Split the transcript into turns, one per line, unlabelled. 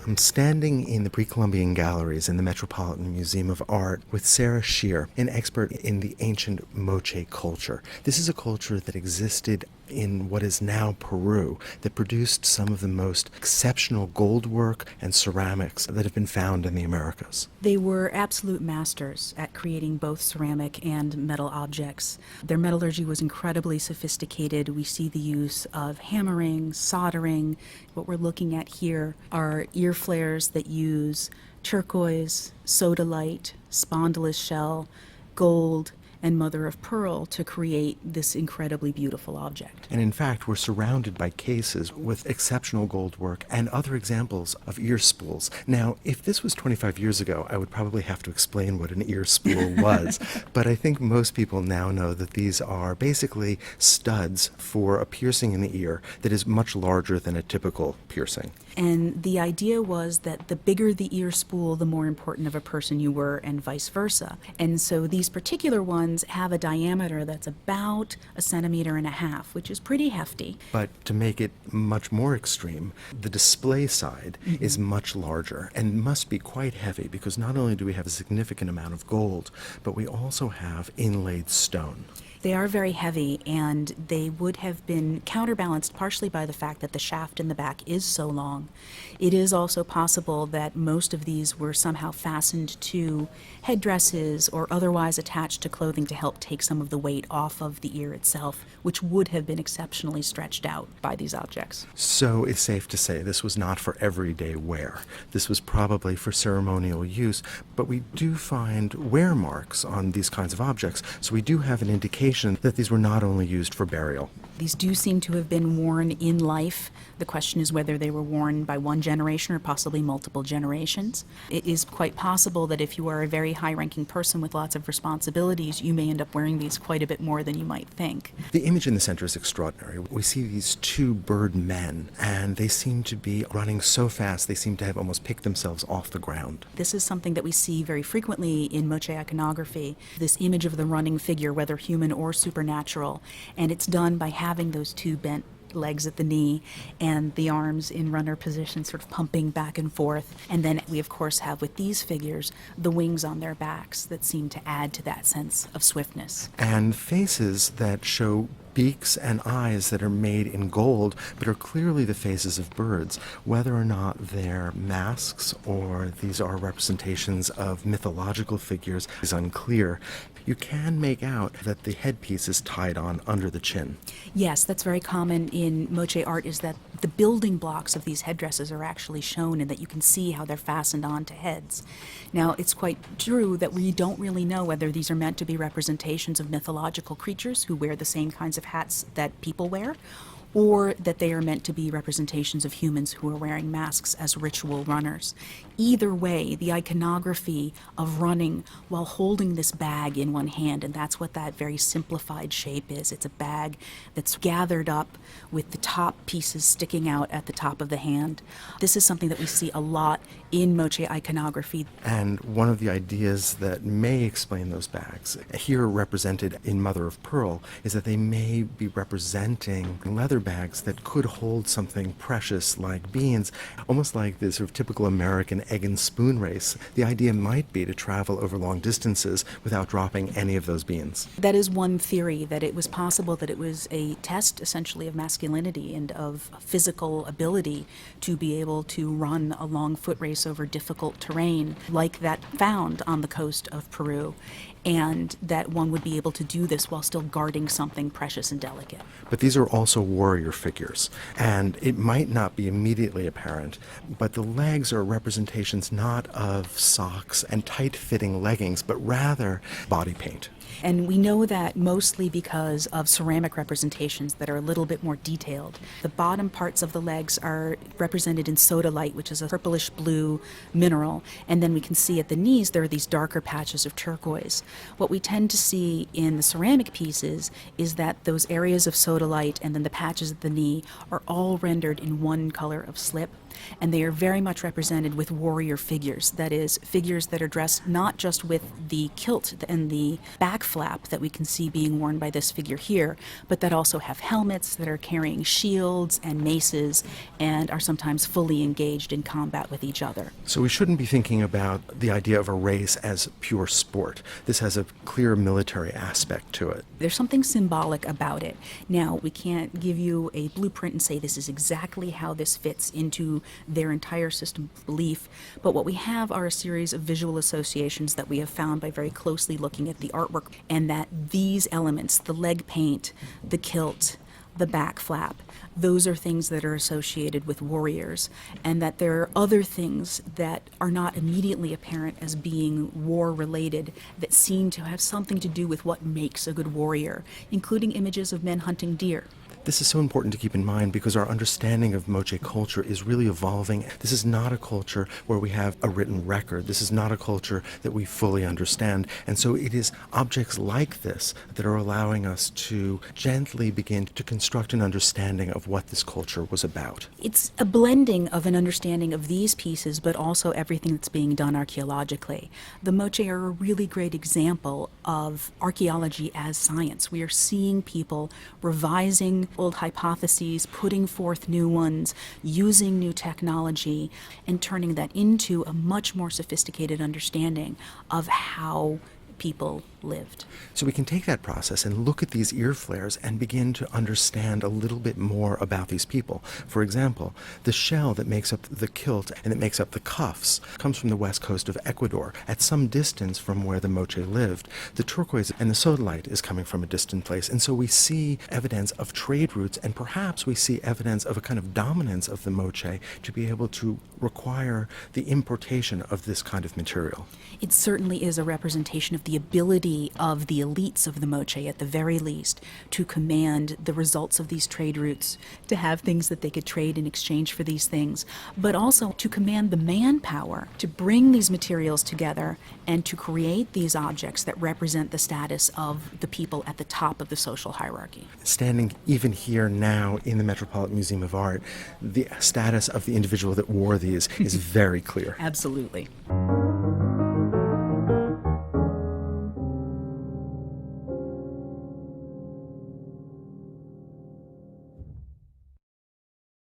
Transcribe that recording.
I'm standing in the pre-Columbian galleries in the Metropolitan Museum of Art with Sarahh Scher, an expert in the ancient Moche culture. This is a culture that existed in what is now Peru, that produced some of the most exceptional gold work and ceramics that have been found in the Americas.
They were absolute masters at creating both ceramic and metal objects. Their metallurgy was incredibly sophisticated. We see the use of hammering, soldering. What we're looking at here are ear flares that use turquoise, sodalite, spondylus shell, gold, and mother of pearl to create this incredibly beautiful object.
And in fact, we're surrounded by cases with exceptional gold work and other examples of ear spools. Now, if this was 25 years ago, I would probably have to explain what an ear spool was, but I think most people now know that these are basically studs for a piercing in the ear that is much larger than a typical piercing.
And the idea was that the bigger the ear spool, the more important of a person you were, and vice versa. And so these particular ones have a diameter that's about 1.5 centimeters, which is pretty hefty.
But to make it much more extreme, the display side is much larger and must be quite heavy, because not only do we have a significant amount of gold, but we also have inlaid stone.
They are very heavy, and they would have been counterbalanced partially by the fact that the shaft in the back is so long. It is also possible that most of these were somehow fastened to headdresses or otherwise attached to clothing to help take some of the weight off of the ear itself, which would have been exceptionally stretched out by these objects.
So it's safe to say this was not for everyday wear. This was probably for ceremonial use, but we do find wear marks on these kinds of objects, so we do have an indication that these were not only used for burial.
These do seem to have been worn in life. The question is whether they were worn by one generation or possibly multiple generations. It is quite possible that if you are a very high-ranking person with lots of responsibilities, you may end up wearing these quite a bit more than you might think.
The image in the center is extraordinary. We see these two bird men, and they seem to be running so fast they seem to have almost picked themselves off the ground.
This is something that we see very frequently in Moche iconography, this image of the running figure, whether human or supernatural, and it's done by having those two bent legs at the knee and the arms in runner position sort of pumping back and forth. And then we of course have with these figures the wings on their backs that seem to add to that sense of swiftness.
And faces that show beaks and eyes that are made in gold but are clearly the faces of birds. Whether or not they're masks or these are representations of mythological figures is unclear. You can make out that the headpiece is tied on under the chin.
Yes, that's very common in Moche art, is that the building blocks of these headdresses are actually shown and that you can see how they're fastened onto heads. Now, it's quite true that we don't really know whether these are meant to be representations of mythological creatures who wear the same kinds of hats that people wear, or that they are meant to be representations of humans who are wearing masks as ritual runners. Either way, the iconography of running while holding this bag in one hand, and that's what that very simplified shape is. It's a bag that's gathered up with the top pieces sticking out at the top of the hand. This is something that we see a lot in Moche iconography.
And one of the ideas that may explain those bags, here represented in mother of pearl, is that they may be representing leather bags that could hold something precious like beans, almost like the sort of typical American egg and spoon race. The idea might be to travel over long distances without dropping any of those beans.
That is one theory, that it was possible that it was a test essentially of masculinity and of physical ability to be able to run a long foot race over difficult terrain like that found on the coast of Peru, and that one would be able to do this while still guarding something precious and delicate.
But these are also warrior figures, and it might not be immediately apparent, but the legs are representations not of socks and tight-fitting leggings, but rather body paint.
And we know that mostly because of ceramic representations that are a little bit more detailed. The bottom parts of the legs are represented in sodalite, which is a purplish blue mineral, and then we can see at the knees there are these darker patches of turquoise. What we tend to see in the ceramic pieces is that those areas of sodalite and then the patches at the knee are all rendered in one color of slip, and they are very much represented with warrior figures, that is, figures that are dressed not just with the kilt and the back back flap that we can see being worn by this figure here, but that also have helmets that are carrying shields and maces and are sometimes fully engaged in combat with each other.
So we shouldn't be thinking about the idea of a race as pure sport. This has a clear military aspect to it.
There's something symbolic about it. Now, we can't give you a blueprint and say this is exactly how this fits into their entire system of belief, but what we have are a series of visual associations that we have found by very closely looking at the artwork, and that these elements, the leg paint, the kilt, the back flap, those are things that are associated with warriors, and that there are other things that are not immediately apparent as being war-related that seem to have something to do with what makes a good warrior, including images of men hunting deer.
This is so important to keep in mind because our understanding of Moche culture is really evolving. This is not a culture where we have a written record. This is not a culture that we fully understand. And so it is objects like this that are allowing us to gently begin to construct an understanding of what this culture was about.
It's a blending of an understanding of these pieces, but also everything that's being done archaeologically. The Moche are a really great example of archaeology as science. We are seeing people revising old hypotheses, putting forth new ones, using new technology, and turning that into a much more sophisticated understanding of how people lived.
So we can take that process and look at these ear flares and begin to understand a little bit more about these people. For example, the shell that makes up the kilt and that makes up the cuffs comes from the west coast of Ecuador, at some distance from where the Moche lived. The turquoise and the sodalite is coming from a distant place, and so we see evidence of trade routes, and perhaps we see evidence of a kind of dominance of the Moche to be able to require the importation of this kind of material.
It certainly is a representation of the ability of the elites of the Moche, at the very least, to command the results of these trade routes, to have things that they could trade in exchange for these things, but also to command the manpower to bring these materials together and to create these objects that represent the status of the people at the top of the social hierarchy.
Standing even here now in the Metropolitan Museum of Art, the status of the individual that wore these is very clear.
Absolutely.